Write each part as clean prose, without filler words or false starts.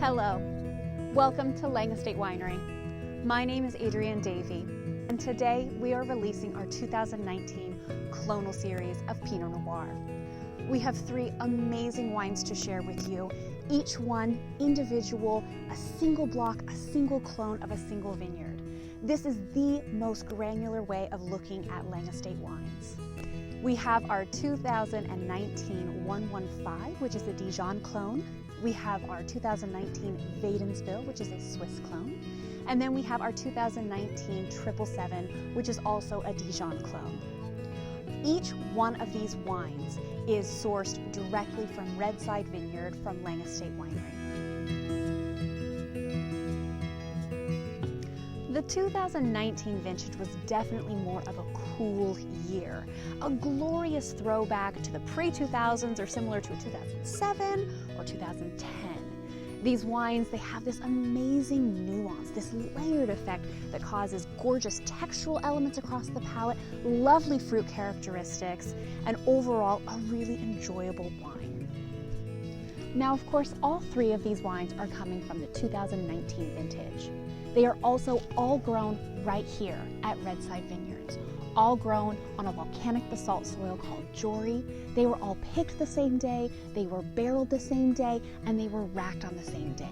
Hello, welcome to Lange Estate Winery. My name is Adriane Davey, and today we are releasing our 2019 Clonal series of Pinot Noir. We have 3 amazing wines to share with you, each one individual, a single block, a single clone of a single vineyard. This is the most granular way of looking at Lange Estate wines. We have our 2019 115, which is a Dijon clone. We have our 2019 Wädenswil, which is a Swiss clone. And then we have our 2019 777, which is also a Dijon clone. Each one of these wines is sourced directly from Redside Vineyard from Lange Estate Winery. The 2019 vintage was definitely more of a cool year, a glorious throwback to the pre-2000s or similar to a 2007 or 2010. These wines, they have this amazing nuance, this layered effect that causes gorgeous textural elements across the palate, lovely fruit characteristics, and overall a really enjoyable wine. Now, of course, all 3 of these wines are coming from the 2019 vintage. They are also all grown right here at Redside Vineyards, all grown on a volcanic basalt soil called Jory. They were all picked the same day, they were barreled the same day, and they were racked on the same day.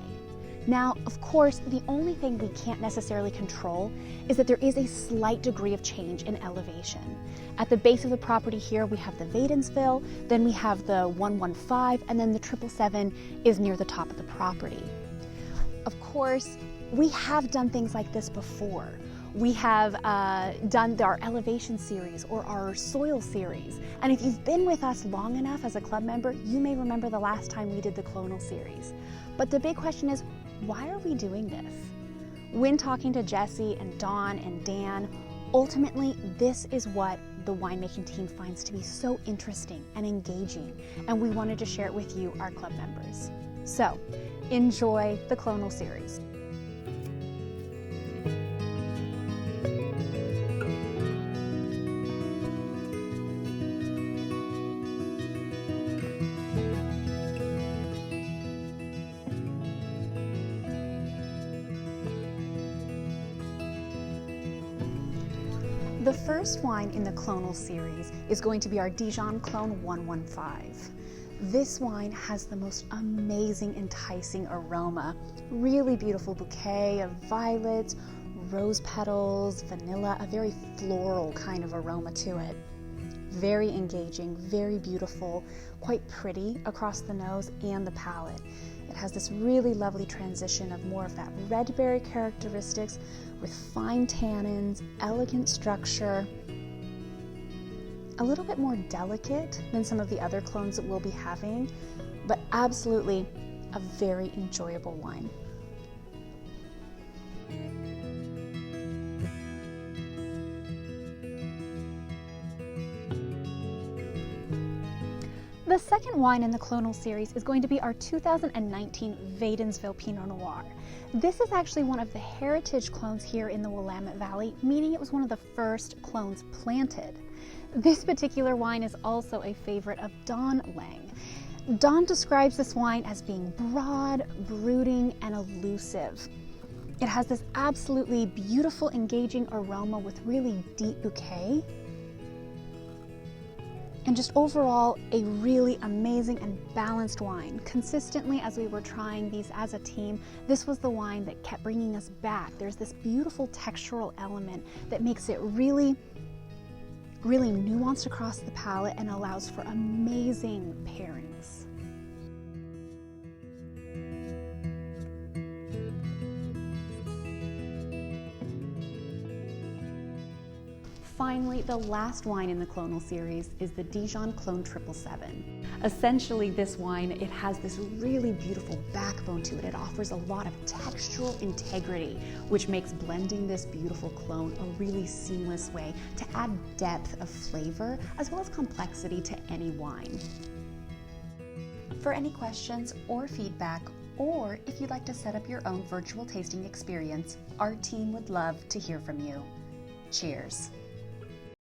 Now, of course, the only thing we can't necessarily control is that there is a slight degree of change in elevation. At the base of the property here, we have the Wädenswil, then we have the 115, and then the 777 is near the top of the property. Of course, we have done things like this before. We have done our elevation series or our soil series. And if you've been with us long enough as a club member, you may remember the last time we did the Clonal series. But the big question is, why are we doing this? When talking to Jesse and Dawn and Dan, ultimately this is what the winemaking team finds to be so interesting and engaging. And we wanted to share it with you, our club members. So enjoy the Clonal series. The first wine in the Clonal series is going to be our Dijon Clone 115. This wine has the most amazing, enticing aroma. Really beautiful bouquet of violets, rose petals, vanilla, a very floral kind of aroma to it. Very engaging, very beautiful, quite pretty across the nose and the palate. It has this really lovely transition of more of that red berry characteristics with fine tannins, elegant structure, a little bit more delicate than some of the other clones that we'll be having, but absolutely a very enjoyable wine. The second wine in the Clonal series is going to be our 2019 Wädenswil Pinot Noir. This is actually one of the heritage clones here in the Willamette Valley, meaning it was one of the first clones planted. This particular wine is also a favorite of Dawn Lange. Dawn describes this wine as being broad, brooding, and elusive. It has this absolutely beautiful, engaging aroma with really deep bouquet. And just overall, a really amazing and balanced wine. Consistently, as we were trying these as a team, this was the wine that kept bringing us back. There's this beautiful textural element that makes it really nuanced across the palate and allows for amazing pairings. Finally, the last wine in the Clonal series is the Dijon Clone 777. Essentially, this wine, it has this really beautiful backbone to it. It offers a lot of textural integrity, which makes blending this beautiful clone a really seamless way to add depth of flavor as well as complexity to any wine. For any questions or feedback, or if you'd like to set up your own virtual tasting experience, our team would love to hear from you. Cheers.